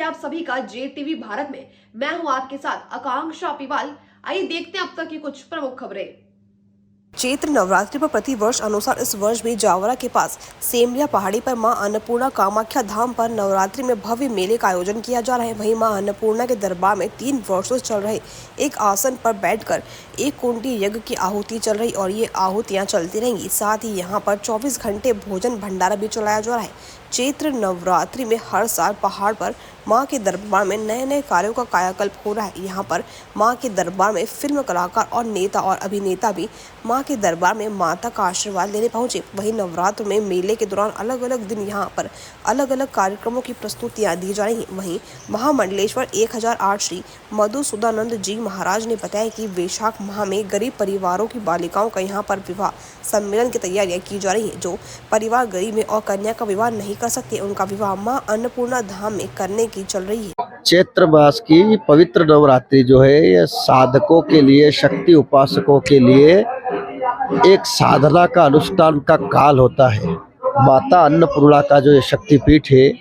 आप सभी का JTV भारत में। मैं हूं आपके साथ आकांक्षा पिवाल। आइए देखते हैं अब तक की कुछ प्रमुख खबरें। चैत्र नवरात्रि पर प्रतिवर्ष अनुसार इस वर्ष भी जावरा के पास सेमलिया पहाड़ी पर मां अन्नपूर्णा कामाख्या धाम पर नवरात्रि में भव्य मेले का आयोजन किया जा रहा है। वहीं मां अन्नपूर्णा के दरबार में 3 वर्षों से चल रहे एक आसन पर बैठकर एक कुंडी यज्ञ की आहुति चल रही और ये आहुतियां चलती रहेंगी। साथ ही यहाँ पर 24 घंटे भोजन भंडारा भी चलाया जा रहा है। चैत्र नवरात्रि में हर साल पहाड़ पर मां के दरबार में नए नए कार्यों का कायाकल्प हो रहा है। यहाँ पर मां के दरबार में फिल्म कलाकार और नेता और अभिनेता भी मां के दरबार में माता का आशीर्वाद लेने पहुंचे। वहीं नवरात्र में मेले के दौरान अलग अलग दिन यहाँ पर अलग अलग कार्यक्रमों की प्रस्तुतियां दी जा रही। वहीं महामंडलेश्वर 1008 श्री मधुसूदनानंद जी महाराज ने बताया कि वैशाख माह में गरीब परिवारों की बालिकाओं का यहाँ पर विवाह सम्मेलन की तैयारियां की जा रही है। जो परिवार गरीब है और कन्या का विवाह नहीं कर सकते, उनका विवाह मां अन्नपूर्णा धाम में करने की चल रही है। चैत्र मास की पवित्र नवरात्रि जो है ये साधकों के लिए, शक्ति उपासकों के लिए एक साधना का अनुष्ठान का काल होता है। माता अन्नपूर्णा का जो ये शक्तिपीठ है,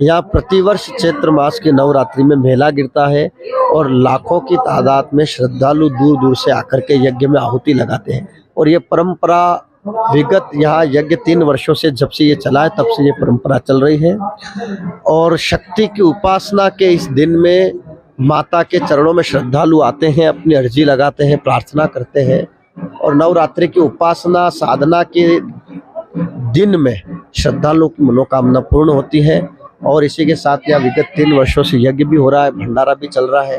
यहाँ प्रतिवर्ष चैत्र मास के नवरात्रि में मेला गिरता है और लाखों की तादाद में श्रद्धालु दूर दूर से आकर के यज्ञ में आहुति लगाते हैं। और ये परंपरा विगत यहाँ यज्ञ 3 वर्षों से जब से ये चला है तब से ये परंपरा चल रही है। और शक्ति की उपासना के इस दिन में माता के चरणों में श्रद्धालु आते हैं, अपनी अर्जी लगाते हैं, प्रार्थना करते हैं। और नवरात्रि की उपासना साधना के दिन में श्रद्धालुओं की मनोकामना पूर्ण होती है। और इसी के साथ यहाँ विगत 3 वर्षों से यज्ञ भी हो रहा है, भंडारा भी चल रहा है,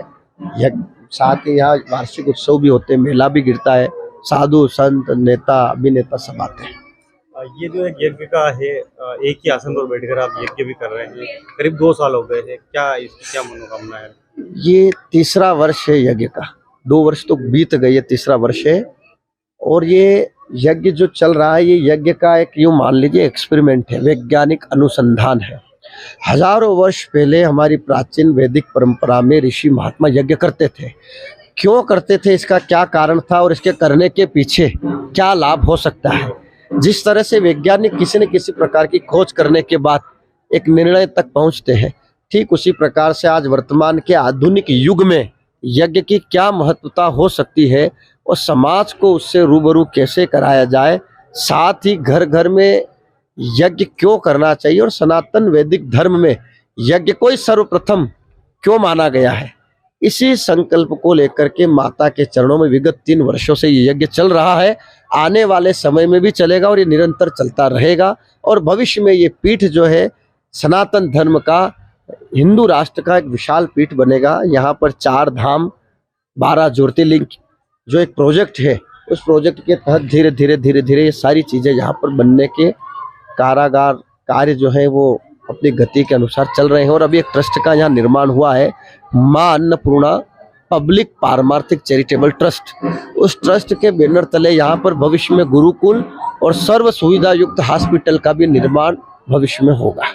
यज्ञ साथ ही यहाँ वार्षिक उत्सव भी होते हैं, मेला भी गिरता है, साधु संत नेता अभिनेता सब आते हैं। ये जो एक यज्ञ का है, एक ही आसन पर बैठकर आप यज्ञ भी कर रहे हैं, करीब 2 साल हो गए हैं, क्या इसकी क्या मनोकामना है? ये तीसरा वर्ष है यज्ञ का, 2 वर्ष तो बीत गए, 3रा वर्ष है। और ये यज्ञ जो चल रहा है, ये यज्ञ का एक यूं मान लीजिए एक्सपेरिमेंट है, वैज्ञानिक अनुसंधान है। हजारों वर्ष पहले हमारी प्राचीन वैदिक परंपरा में ऋषि महात्मा यज्ञ करते थे। क्यों करते थे, इसका क्या कारण था और इसके करने के पीछे क्या लाभ हो सकता है। जिस तरह से वैज्ञानिक किसी न किसी प्रकार की खोज करने के बाद एक निर्णय तक पहुंचते हैं, ठीक उसी प्रकार से आज वर्तमान के आधुनिक युग में यज्ञ की क्या महत्वता हो सकती है और समाज को उससे रूबरू कैसे कराया जाए, साथ ही घर घर में यज्ञ क्यों करना चाहिए और सनातन वैदिक धर्म में यज्ञ को सर्वप्रथम क्यों माना गया है, इसी संकल्प को लेकर के माता के चरणों में विगत 3 वर्षों से ये यज्ञ चल रहा है। आने वाले समय में भी चलेगा और ये निरंतर चलता रहेगा। और भविष्य में ये पीठ जो है सनातन धर्म का, हिंदू राष्ट्र का एक विशाल पीठ बनेगा। यहाँ पर 4 धाम 12 ज्योतिर्लिंग जो एक प्रोजेक्ट है, उस प्रोजेक्ट के तहत धीरे धीरे ये सारी चीज़ें यहाँ पर बनने के कारागार कार्य जो है वो अपनी गति के अनुसार चल रहे हैं। और अभी एक ट्रस्ट का यहाँ निर्माण हुआ है, मां अन्नपूर्णा पब्लिक पारमार्थिक चैरिटेबल ट्रस्ट। उस ट्रस्ट के बैनर तले यहाँ पर भविष्य में गुरुकुल और सर्व सुविधा युक्त हॉस्पिटल का भी निर्माण भविष्य में होगा।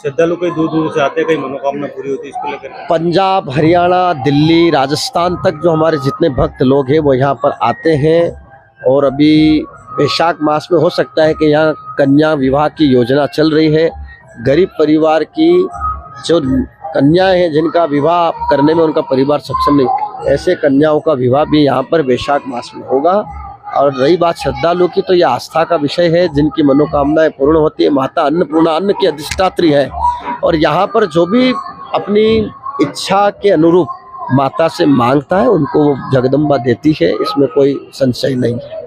श्रद्धालु कई दूर दूर से आते हैं, कई मनोकामना पूरी होती है, इसको लेकर पंजाब, हरियाणा, दिल्ली, राजस्थान तक जो हमारे जितने भक्त लोग हैं वो यहाँ पर आते हैं। और अभी वैशाख मास में हो सकता है कि यहाँ कन्या विवाह की योजना चल रही है। गरीब परिवार की जो कन्याएं हैं जिनका विवाह करने में उनका परिवार सक्षम नहीं, ऐसे कन्याओं का विवाह भी यहाँ पर वैशाख मास में होगा। और रही बात श्रद्धालु की, तो यह आस्था का विषय है, जिनकी मनोकामनाएं पूर्ण होती है। माता अन्नपूर्णा अन्न की अधिष्ठात्री है और यहाँ पर जो भी अपनी इच्छा के अनुरूप माता से मांगता है उनको वो जगदम्बा देती है, इसमें कोई संशय नहीं है।